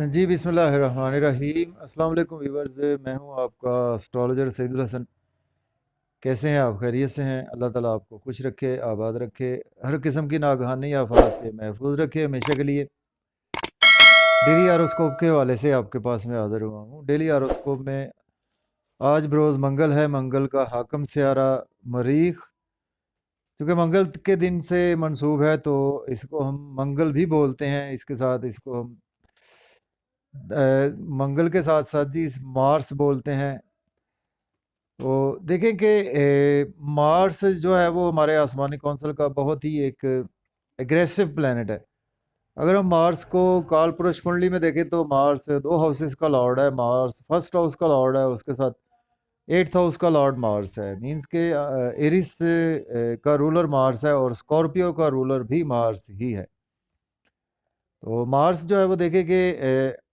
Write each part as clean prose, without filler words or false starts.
जी बिस्मिल्लाहिर्रहमानिर्रहीम। अस्सलाम वालेकुम व्यूवर्स, मैं हूं आपका एस्ट्रोलॉजर सईदुल हसन। कैसे हैं आप? खैरियत से हैं? अल्लाह ताला आपको खुश रखे, आबाद रखे, हर किस्म की नागहानी आफात से महफूज रखे हमेशा के लिए। डेली आरोस्कोप के हवाले से आपके पास में हाज़िर हुआ हूँ। डेली आरोस्कोप में आज बरोज़ मंगल है। मंगल का हाकम सियारा मरीख, चूँकि मंगल के दिन से मंसूब है तो इसको हम मंगल भी बोलते हैं। इसके साथ इसको हम मंगल के साथ साथ जी मार्स बोलते हैं। तो देखें कि मार्स जो है वो हमारे आसमानी कौंसल का बहुत ही एक एग्रेसिव प्लैनेट है। अगर हम मार्स को काल पुरुष कुंडली में देखें तो मार्स दो हाउसेस का लॉर्ड है। मार्स फर्स्ट हाउस का लॉर्ड है, उसके साथ एट्थ हाउस का लॉर्ड मार्स है। मींस के एरिस का रूलर मार्स है और स्कॉर्पियो का रूलर भी मार्स ही है। तो मार्स जो है वो देखें कि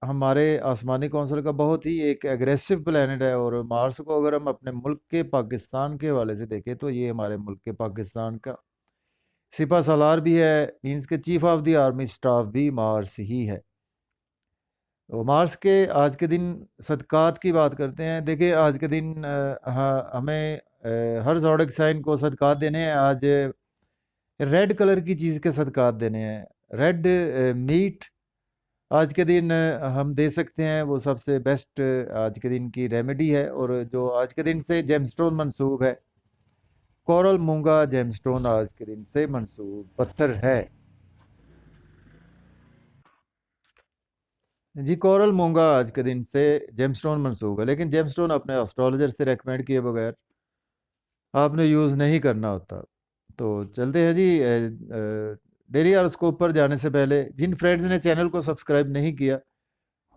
हमारे आसमानी कौंसल का बहुत ही एक एग्रेसिव प्लैनेट है। और मार्स को अगर हम अपने मुल्क के पाकिस्तान के हवाले से देखें तो ये हमारे मुल्क के पाकिस्तान का सिपा सालार भी है। मींस के chief of the army staff भी मार्स ही है। तो मार्स के आज के दिन सदक़ात की बात करते हैं। देखिए आज के दिन हमें हर ज़ोडिक साइन को सदक़ात देने हैं। आज रेड कलर की चीज़ के सदक़ात देने हैं। रेड मीट आज के दिन हम दे सकते हैं, वो सबसे बेस्ट आज के दिन की रेमेडी है। और जो आज के दिन से जेमस्टोन मंसूब है, कोरल मूंगा जेमस्टोन आज के दिन से मंसूब पत्थर है। जी कोरल मूंगा आज के दिन से जेमस्टोन मंसूब है, लेकिन जेमस्टोन अपने एस्ट्रोलॉजर से रेकमेंड किए बगैर आपने यूज़ नहीं करना होता। तो चलते हैं जी। डेली हॉरोस्कोप पर जाने से पहले जिन फ्रेंड्स ने चैनल को सब्सक्राइब नहीं किया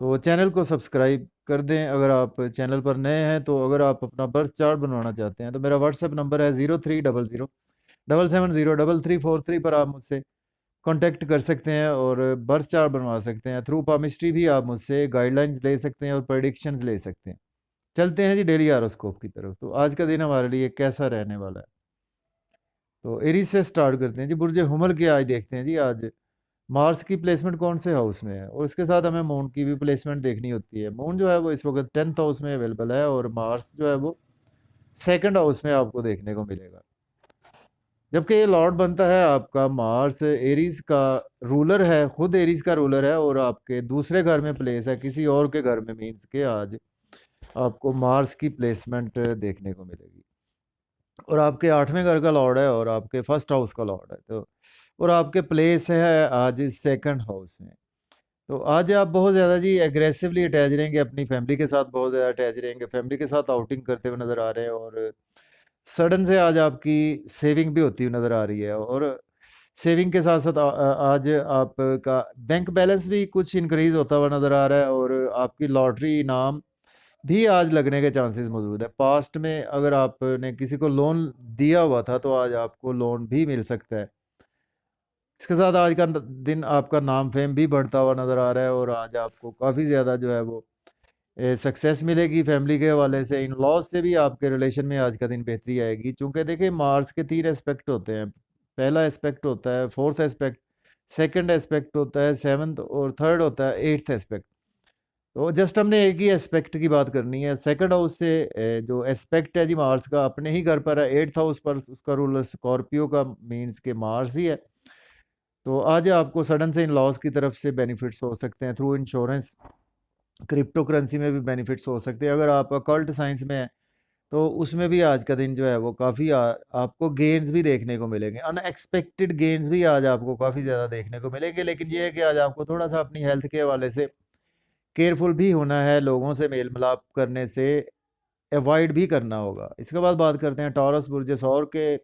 तो चैनल को सब्सक्राइब कर दें। अगर आप चैनल पर नए हैं तो अगर आप अपना बर्थ चार्ट बनवाना चाहते हैं तो मेरा व्हाट्सएप नंबर है 0300 770 3343 पर आप मुझसे कांटेक्ट कर सकते हैं और बर्थ चार्ट बनवा सकते हैं। थ्रू पामिस्ट्री भी आप मुझसे गाइडलाइंस ले सकते हैं और प्रेडिक्शंस ले सकते हैं। चलते हैं जी डेली हॉरोस्कोप की तरफ। तो आज का दिन हमारे लिए कैसा रहने वाला है, तो एरीज से स्टार्ट करते हैं जी। बुर्ज हुमल के आज देखते हैं जी। आज मार्स की प्लेसमेंट कौन से हाउस में है, और इसके साथ हमें मून की भी प्लेसमेंट देखनी होती है। मून जो है वो इस वक्त 10th हाउस में अवेलेबल है और मार्स जो है वो सेकंड हाउस में आपको देखने को मिलेगा। जबकि ये लॉर्ड बनता है आपका मार्स एरीज का रूलर है, खुद एरीज का रूलर है और आपके दूसरे घर में प्लेस है किसी और के घर में। मीन्स के आज आपको मार्स की प्लेसमेंट देखने को मिलेगी और आपके 8वें घर का लॉर्ड है और आपके फर्स्ट हाउस का लॉर्ड है। तो और आपके प्लेस है आज सेकंड हाउस में। तो आज आप बहुत ज़्यादा जी एग्रेसिवली अटैच रहेंगे, अपनी फैमिली के साथ बहुत ज़्यादा अटैच रहेंगे, फैमिली के साथ आउटिंग करते हुए नज़र आ रहे हैं। और सडन से आज आपकी सेविंग भी होती हुई नज़र आ रही है। और सेविंग के साथ साथ आज आपका बैंक बैलेंस भी कुछ इंक्रीज़ होता हुआ नज़र आ रहा है और आपकी लॉटरी इनाम भी आज लगने के चांसेस मौजूद है। पास्ट में अगर आपने किसी को लोन दिया हुआ था तो आज आपको लोन भी मिल सकता है। इसके साथ आज का दिन आपका नाम फेम भी बढ़ता हुआ नज़र आ रहा है और आज आपको काफ़ी ज़्यादा जो है वो सक्सेस मिलेगी फैमिली के हवाले से। इन लॉज से भी आपके रिलेशन में आज का दिन बेहतरी आएगी। चूँकि देखिए मार्स के 3 एस्पेक्ट होते हैं। पहला एस्पेक्ट होता है फोर्थ एस्पेक्ट, सेकंड एस्पेक्ट होता है सेवन्थ और थर्ड होता है एट्थ एस्पेक्ट। तो जस्ट हमने एक ही एस्पेक्ट की बात करनी है। सेकंड हाउस से जो एस्पेक्ट है जी मार्स का अपने ही घर पर है, एट्थ हाउस पर उसका रूलर स्कॉर्पियो का मीन्स के मार्स ही है। तो आज आपको सडन से इन लॉज की तरफ से बेनिफिट्स हो सकते हैं। थ्रू इंश्योरेंस, क्रिप्टो करेंसी में भी बेनिफिट्स हो सकते हैं। अगर आप अकल्ट साइंस में हैं तो उसमें भी आज का दिन जो है वो काफ़ी आपको गेन्स भी देखने को मिलेंगे। अनएक्सपेक्टेड गेन्स भी आज आपको काफ़ी ज़्यादा देखने को मिलेंगे। लेकिन ये है कि आज आपको थोड़ा सा अपनी हेल्थ के हवाले से केयरफुल भी होना है, लोगों से मेल मिलाप करने से अवॉइड भी करना होगा। इसके बाद बात करते हैं टॉरस बुर्ज सौर के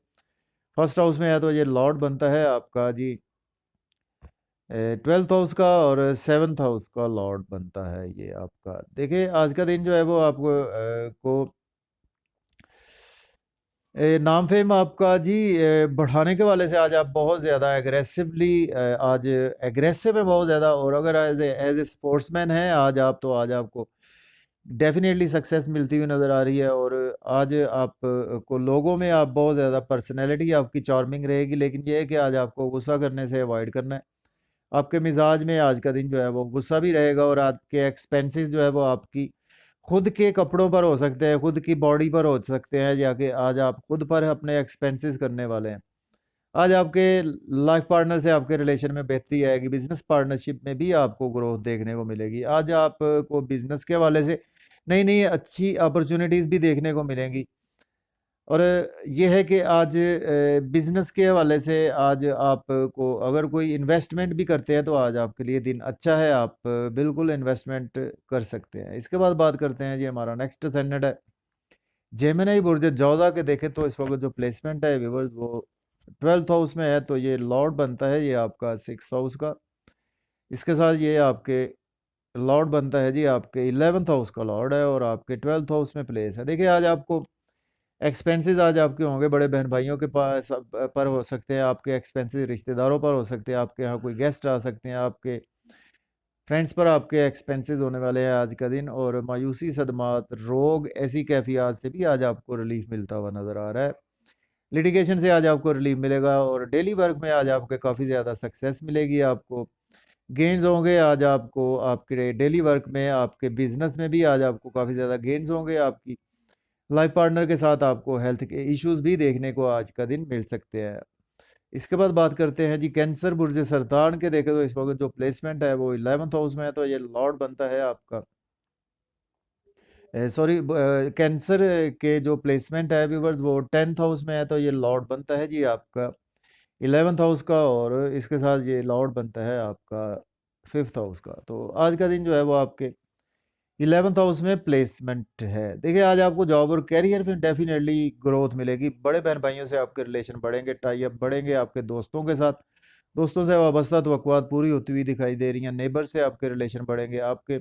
फर्स्ट हाउस में है तो ये लॉर्ड बनता है आपका जी 12th हाउस का और 7th हाउस का लॉर्ड बनता है ये आपका। देखिए आज का दिन जो है वो आपको नाम फेम आपका जी बढ़ाने के वाले से आज आप बहुत ज़्यादा एग्रेसिवली आज एग्रेसिव है बहुत ज़्यादा। और अगर एज ए स्पोर्ट्समैन हैं आज आप, तो आज आपको डेफिनेटली सक्सेस मिलती हुई नज़र आ रही है। और आज आप को लोगों में आप बहुत ज़्यादा पर्सनैलिटी आपकी चार्मिंग रहेगी। लेकिन ये है कि आज आपको गुस्सा करने से अवॉइड करना है। आपके मिजाज में आज का दिन जो है वो गुस्सा भी रहेगा, और आपके एक्सपेंसेस जो है वो आपकी खुद के कपड़ों पर हो सकते हैं, खुद की बॉडी पर हो सकते हैं, या कि आज आप खुद पर अपने एक्सपेंसेस करने वाले हैं। आज आपके लाइफ पार्टनर से आपके रिलेशन में बेहतरी आएगी, बिजनेस पार्टनरशिप में भी आपको ग्रोथ देखने को मिलेगी। आज आपको बिजनेस के हवाले से नई नई अच्छी अपॉर्चुनिटीज़ भी देखने को मिलेंगी। और ये है कि आज बिजनेस के हवाले से आज आपको अगर कोई इन्वेस्टमेंट भी करते हैं तो आज आपके लिए दिन अच्छा है, आप बिल्कुल इन्वेस्टमेंट कर सकते हैं। इसके बाद बात करते हैं जी, हमारा नेक्स्ट ascendant है जेमिनी बुर्ज जोधा के। देखें तो इस वक्त जो प्लेसमेंट है व्यूवर्स वो 12th हाउस में है, तो ये लॉर्ड बनता है ये आपका 6th हाउस का। इसके साथ ये आपके लॉर्ड बनता है जी आपके 11th हाउस का लॉर्ड है, और आपके 12th हाउस में प्लेस है। देखिए आज आपको एक्सपेंसेस आज आपके होंगे, बड़े बहन भाइयों के पास पर हो सकते हैं आपके एक्सपेंसेस, रिश्तेदारों पर हो सकते हैं, आपके यहाँ कोई गेस्ट आ सकते हैं, आपके फ्रेंड्स पर आपके एक्सपेंसेस होने वाले हैं आज का दिन। और मायूसी, सदमात, रोग, ऐसी कैफियत से भी आज आपको रिलीफ मिलता हुआ नज़र आ रहा है। लिटिगेशन से आज आपको रिलीफ मिलेगा, और डेली वर्क में आज आपके काफ़ी ज़्यादा सक्सेस मिलेगी, आपको गेन्स होंगे आज आपको आपके डेली वर्क में, आपके बिजनेस में भी आज आपको काफ़ी ज़्यादा गेन्स होंगे। आपकी लाइफ पार्टनर के साथ आपको हेल्थ के इश्यूज भी देखने को आज का दिन मिल सकते हैं। इसके बाद बात करते हैं जी कैंसर बुर्ज सरतान के। देखें तो इस वक्त जो प्लेसमेंट है वो 11th हाउस में है, तो ये लॉर्ड बनता है आपका सॉरी कैंसर के जो प्लेसमेंट है व्यूवर्स वो 10th हाउस में है, तो ये लॉर्ड बनता है जी आपका 11th हाउस का, और इसके साथ ये लॉर्ड बनता है आपका 5th हाउस का। तो आज का दिन जो है वो आपके 11th हाउस में प्लेसमेंट है। देखिए आज आपको जॉब और कैरियर में डेफिनेटली ग्रोथ मिलेगी, बड़े बहन भाइयों से आपके रिलेशन बढ़ेंगे, टाई अप बढ़ेंगे, आपके दोस्तों के साथ, दोस्तों से वाबस्ता तवक्कुआत पूरी होती हुई दिखाई दे रही हैं, नेबर से आपके रिलेशन बढ़ेंगे, आपके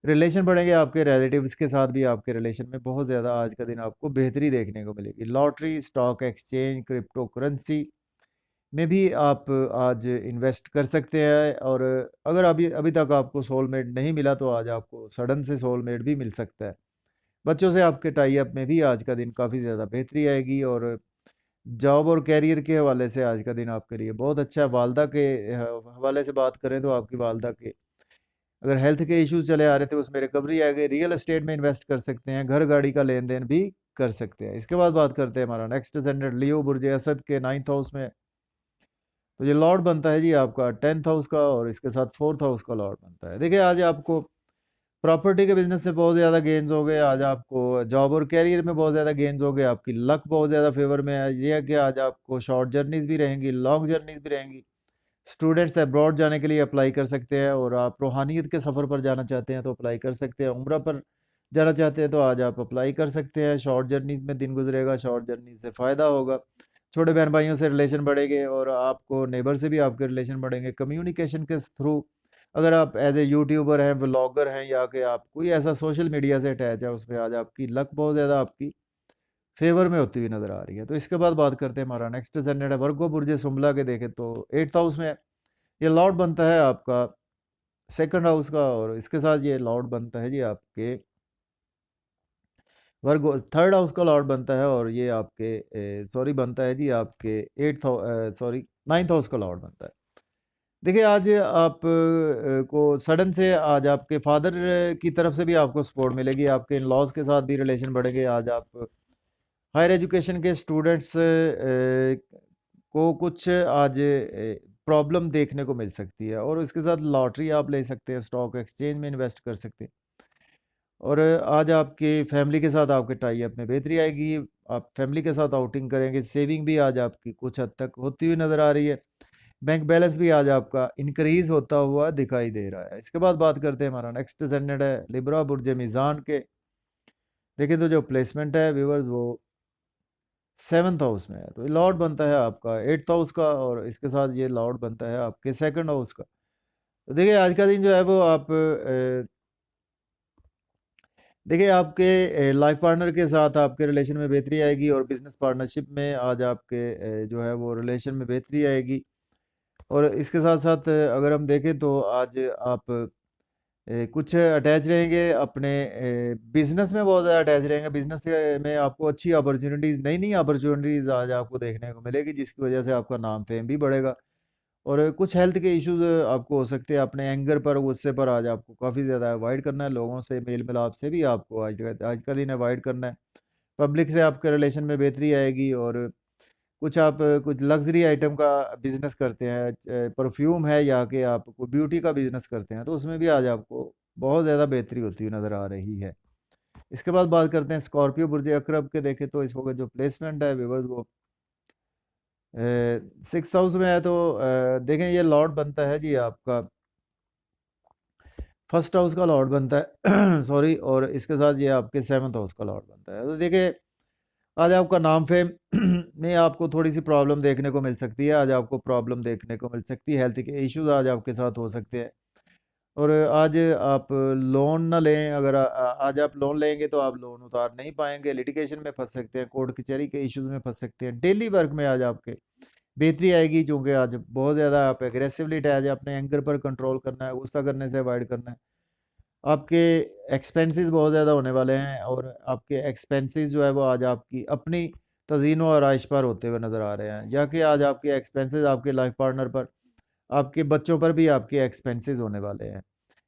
रिलेशन बढ़ेंगे, आपके रिलेटिव्स के साथ भी आपके रिलेशन में बहुत ज़्यादा आज का दिन आपको बेहतरी देखने को मिलेगी। Lottery, stock exchange, crypto currency में भी आप आज इन्वेस्ट कर सकते हैं, और अगर अभी अभी तक आपको सोलमेट नहीं मिला तो आज आपको सडन से सोलमेट भी मिल सकता है। बच्चों से आपके टाई अप में भी आज का दिन काफ़ी ज़्यादा बेहतरी आएगी, और जॉब और कैरियर के हवाले से आज का दिन आपके लिए बहुत अच्छा है। वालदा के हवाले से बात करें तो आपकी वालदा के अगर हेल्थ के इश्यूज चले आ रहे थे उसमें रिकवरी आ गई, रियल एस्टेट में इन्वेस्ट कर सकते हैं, घर गाड़ी का लेन देन भी कर सकते हैं। इसके बाद बात करते हैं हमारा नेक्स्ट ascendant लियो बुर्ज असद के 9th हाउस में, तो ये लॉर्ड बनता है जी आपका 10th हाउस का, और इसके साथ 4th हाउस का लॉर्ड बनता है। देखिए आज आपको प्रॉपर्टी के बिजनेस से बहुत ज़्यादा गेन्स हो गए, आज आपको जॉब और कैरियर में बहुत ज़्यादा गेन्स हो गए, आपकी लक बहुत ज़्यादा फेवर में है। ये है कि आज आपको शॉर्ट जर्नीज भी रहेंगी, लॉन्ग जर्नीज भी रहेंगी। स्टूडेंट्स अब्रॉड जाने के लिए अप्लाई कर सकते हैं, और आप रूहानियत के सफ़र पर जाना चाहते हैं तो अप्लाई कर सकते हैं, उम्रा पर जाना चाहते हैं तो आज आप अप्लाई कर सकते हैं। शॉर्ट जर्नीज में दिन गुजरेगा, शॉर्ट जर्नी से फ़ायदा होगा, छोटे बहन भाइयों से रिलेशन बढ़ेंगे, और आपको नेबर से भी आपके रिलेशन बढ़ेंगे। कम्युनिकेशन के थ्रू अगर आप एज ए यूट्यूबर हैं, व्लॉगर हैं, या कि आप कोई ऐसा सोशल मीडिया से अटैच है, उसमें आज आपकी लक बहुत ज़्यादा आपकी फेवर में होती हुई नज़र आ रही है। तो इसके बाद बात करते हैं हमारा नेक्स्ट ascendant है वर्गो बुर्ज सुमला के। देखें तो 8th हाउस में है, ये लॉर्ड बनता है आपका 2nd हाउस का, और इसके साथ ये लॉर्ड बनता है जी आपके वर्गो 3rd हाउस का लॉर्ड बनता है, और ये आपके सॉरी बनता है जी आपके 8th सॉरी 9th हाउस का लॉर्ड बनता है। देखिए आज आप को सडन से आज आपके फादर की तरफ से भी आपको सपोर्ट मिलेगी, आपके इन लॉज के साथ भी रिलेशन बढ़ेंगे। आज आप हायर एजुकेशन के स्टूडेंट्स को कुछ आज प्रॉब्लम देखने को मिल सकती है, और इसके साथ लॉटरी आप ले सकते हैं, स्टॉक एक्सचेंज में इन्वेस्ट कर सकते हैं, और आज आपके फैमिली के साथ आपके टाई अप में बेहतरी आएगी, आप फैमिली के साथ आउटिंग करेंगे। सेविंग भी आज आपकी कुछ हद तक होती हुई नज़र आ रही है, बैंक बैलेंस भी आज आपका इंक्रीज होता हुआ दिखाई दे रहा है। इसके बाद बात करते हैं हमारा नेक्स्ट ascendant है लिब्रा बुर्ज मीज़ान के। देखिए तो जो प्लेसमेंट है व्यूवर्स वो 7th हाउस में है, तो लॉर्ड बनता है आपका 8th हाउस का, और इसके साथ ये लॉर्ड बनता है आपके 2nd हाउस का। तो देखिए आज का दिन जो है वो आप देखिए आपके लाइफ पार्टनर के साथ आपके रिलेशन में बेहतरी आएगी, और बिजनेस पार्टनरशिप में आज आपके जो है वो रिलेशन में बेहतरी आएगी। और इसके साथ साथ अगर हम देखें तो आज आप कुछ अटैच रहेंगे अपने बिजनेस में, बहुत ज़्यादा अटैच रहेंगे बिजनेस में, आपको अच्छी अपॉर्चुनिटीज़, नई नई अपॉर्चुनिटीज़ आज आपको देखने को मिलेगी, जिसकी वजह से आपका नाम फेम भी बढ़ेगा, और कुछ हेल्थ के इश्यूज़ आपको हो सकते हैं, अपने एंगर पर, गुस्से पर आज आपको काफ़ी ज़्यादा अवॉइड करना है, लोगों से मेल-मिलाप से भी आपको आज का दिन अवॉइड करना है। पब्लिक से आपके रिलेशन में बेहतरी आएगी और कुछ लग्ज़री आइटम का बिज़नेस करते हैं, परफ्यूम है या कि आप कोई ब्यूटी का बिज़नेस करते हैं, तो उसमें भी आज आपको बहुत ज़्यादा बेहतरी होती हुई नज़र आ रही है। इसके बाद बात करते हैं स्कॉर्पियो बुर्ज अक़रब के, देखें तो इस वक़्त जो प्लेसमेंट है व्यूअर्स वो 6th हाउस में है, तो देखें ये लॉर्ड बनता है जी आपका, फर्स्ट हाउस का लॉर्ड बनता है सॉरी, और इसके साथ ये आपके 7th हाउस का लॉर्ड बनता है। तो देखिए आज आपका नाम फेम में आपको थोड़ी सी प्रॉब्लम देखने को मिल सकती है, आज आपको प्रॉब्लम देखने को मिल सकती है, हेल्थ के इश्यूज आज आपके साथ हो सकते हैं। और आज आप लोन ना लें, अगर आज आप लोन लेंगे तो आप लोन उतार नहीं पाएंगे, लिटिगेशन में फंस सकते हैं, कोर्ट कचहरी के इश्यूज में फंस सकते हैं। डेली वर्क में आज आपके बेहतरी आएगी, क्योंकि आज बहुत ज़्यादा आप एग्रेसिवली आज अपने एंगर पर कंट्रोल करना है, गुस्सा करने से अवॉइड करना है। आपके एक्सपेंसेस बहुत ज़्यादा होने वाले हैं, और आपके एक्सपेंसेस जो है वो आज आपकी अपनी तज़ीन व आराइश पर होते हुए नज़र आ रहे हैं, या कि आज आपके एक्सपेंसेस आपके लाइफ पार्टनर पर, आपके बच्चों पर भी आपके एक्सपेंसेस होने वाले हैं।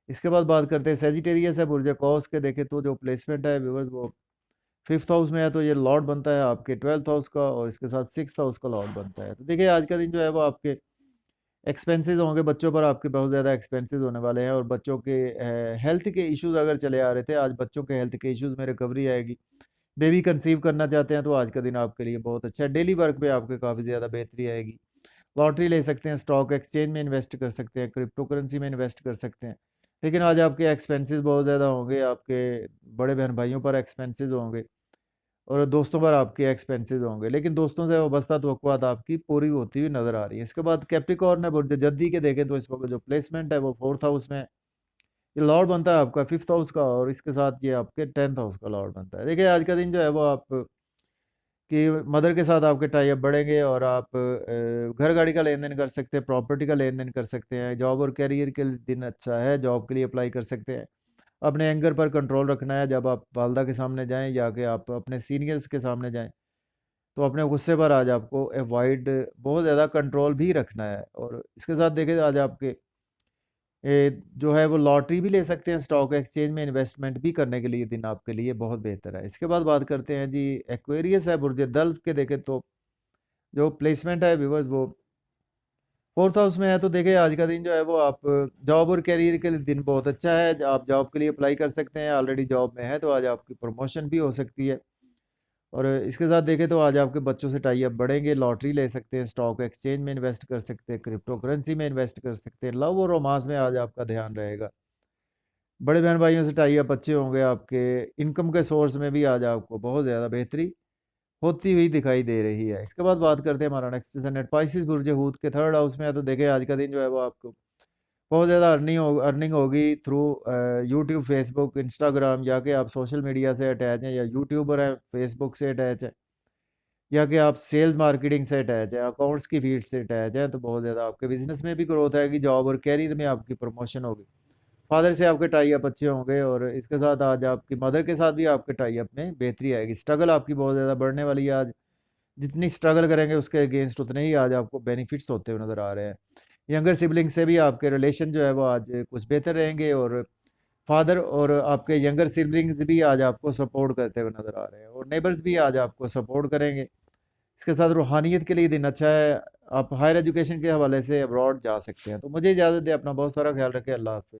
इसके बाद बात करते हैं सेजिटेरियस है बुर्ज कौस के, देखें तो जो प्लेसमेंट है व्यूअर्स वो 5th हाउस में है, तो ये लॉर्ड बनता है आपके 12th हाउस का, और इसके साथ 6th हाउस का लॉर्ड बनता है। तो देखिए आज का दिन जो है वो आपके एक्सपेंसेस होंगे, बच्चों पर आपके बहुत ज़्यादा एक्सपेंसेस होने वाले हैं, और बच्चों के हेल्थ के इश्यूज़ अगर चले आ रहे थे, आज बच्चों के हेल्थ के इश्यूज़ में रिकवरी आएगी। बेबी कंसीव करना चाहते हैं तो आज का दिन आपके लिए बहुत अच्छा है। डेली वर्क में आपके काफ़ी ज़्यादा बेहतरी आएगी। लॉटरी ले सकते हैं, स्टॉक एक्सचेंज में इन्वेस्ट कर सकते हैं, क्रिप्टो करेंसी में इन्वेस्ट कर सकते हैं। लेकिन आज आपके एक्सपेंसेस बहुत ज़्यादा होंगे, आपके बड़े बहन भाइयों पर एक्सपेंसेस होंगे, और दोस्तों पर आपके एक्सपेंसेस होंगे, लेकिन दोस्तों से वाबस्ता तवक्कुआत आपकी पूरी होती हुई नज़र आ रही है। इसके बाद कैप्रिकॉर्न है बुर्ज जद्दी के, देखें तो इस वक्त जो प्लेसमेंट है वो 4th हाउस में है। ये लॉर्ड बनता है आपका 5th हाउस का, और इसके साथ ये आपके 10th हाउस का लॉर्ड बनता है। देखिए आज का दिन जो है वो आप कि मदर के साथ आपके टाई अप बढ़ेंगे, और आप घर गाड़ी का लेन देन कर सकते हैं, प्रॉपर्टी का लेन देन कर सकते हैं। जॉब और कैरियर के दिन अच्छा है, जॉब के लिए अप्लाई कर सकते हैं। अपने एंगर पर कंट्रोल रखना है, जब आप वालदा के सामने जाएं या कि आप अपने सीनियर्स के सामने जाएं, तो अपने गुस्से पर आज आपको अवॉइड बहुत ज़्यादा कंट्रोल भी रखना है। और इसके साथ देखें आज आपके जो है वो लॉटरी भी ले सकते हैं, स्टॉक एक्सचेंज में इन्वेस्टमेंट भी करने के लिए दिन आपके लिए बहुत बेहतर है। इसके बाद बात करते हैं जी एक्वेरियस है बुर्ज दल्फ के, देखें तो जो प्लेसमेंट है व्यूवर्स वो 4th हाउस में है। तो देखिए आज का दिन जो है वो आप जॉब और कैरियर के लिए दिन बहुत अच्छा है, आप जॉब के लिए अप्लाई कर सकते हैं, ऑलरेडी जॉब में है तो आज आपकी प्रमोशन भी हो सकती है। और इसके साथ देखें तो आज आपके बच्चों से टाई अप बढ़ेंगे, लॉटरी ले सकते हैं, स्टॉक एक्सचेंज में इन्वेस्ट कर सकते हैं, क्रिप्टो करेंसी में इन्वेस्ट कर सकते हैं, लव और रोमांस में आज आपका ध्यान रहेगा। बड़े बहन भाइयों से टाई अप अच्छे होंगे, आपके इनकम के सोर्स में भी आज आपको बहुत ज़्यादा बेहतरी होती हुई दिखाई दे रही है। इसके बाद बात करते हैं हमारा नेक्स्ट प्लैनेट स्पाइसिस बुर्ज हूत के 3rd हाउस में है। तो देखें आज का दिन जो है वो आपको बहुत ज़्यादा अर्निंग होगी थ्रू यूट्यूब, फेसबुक, इंस्टाग्राम, या कि आप सोशल मीडिया से अटैच हैं, या यूट्यूबर हैं, फेसबुक से अटैच हैं, या कि आप सेल्स मार्केटिंग से अटैच हैं, अकाउंट्स की फील्ड से अटैच हैं, तो बहुत ज़्यादा आपके बिजनेस में भी ग्रोथ आएगी, जॉब और कैरियर में आपकी प्रमोशन होगी, फादर से आपके टाई अप अच्छे होंगे, और इसके साथ आज आपकी मदर के साथ भी आपके टाई अप में बेहतरी आएगी। स्ट्रगल आपकी बहुत ज़्यादा बढ़ने वाली है आज, जितनी स्ट्रगल करेंगे उसके अगेंस्ट उतने ही आज आपको बेनिफिट्स होते हुए नज़र आ रहे हैं। यंगर सिबलिंग से भी आपके रिलेशन जो है वो आज कुछ बेहतर रहेंगे, और फादर और आपके यंगर सिबलिंग्स भी आज आपको सपोर्ट करते हुए नज़र आ रहे हैं, और नेबर्स भी आज आपको सपोर्ट करेंगे। इसके साथ रूहानियत के लिए दिन अच्छा है, आप हायर एजुकेशन के हवाले से अब्रॉड जा सकते हैं। तो मुझे इजाज़त दें, अपना बहुत सारा ख्याल रखें, अल्लाह हाफ़िज़।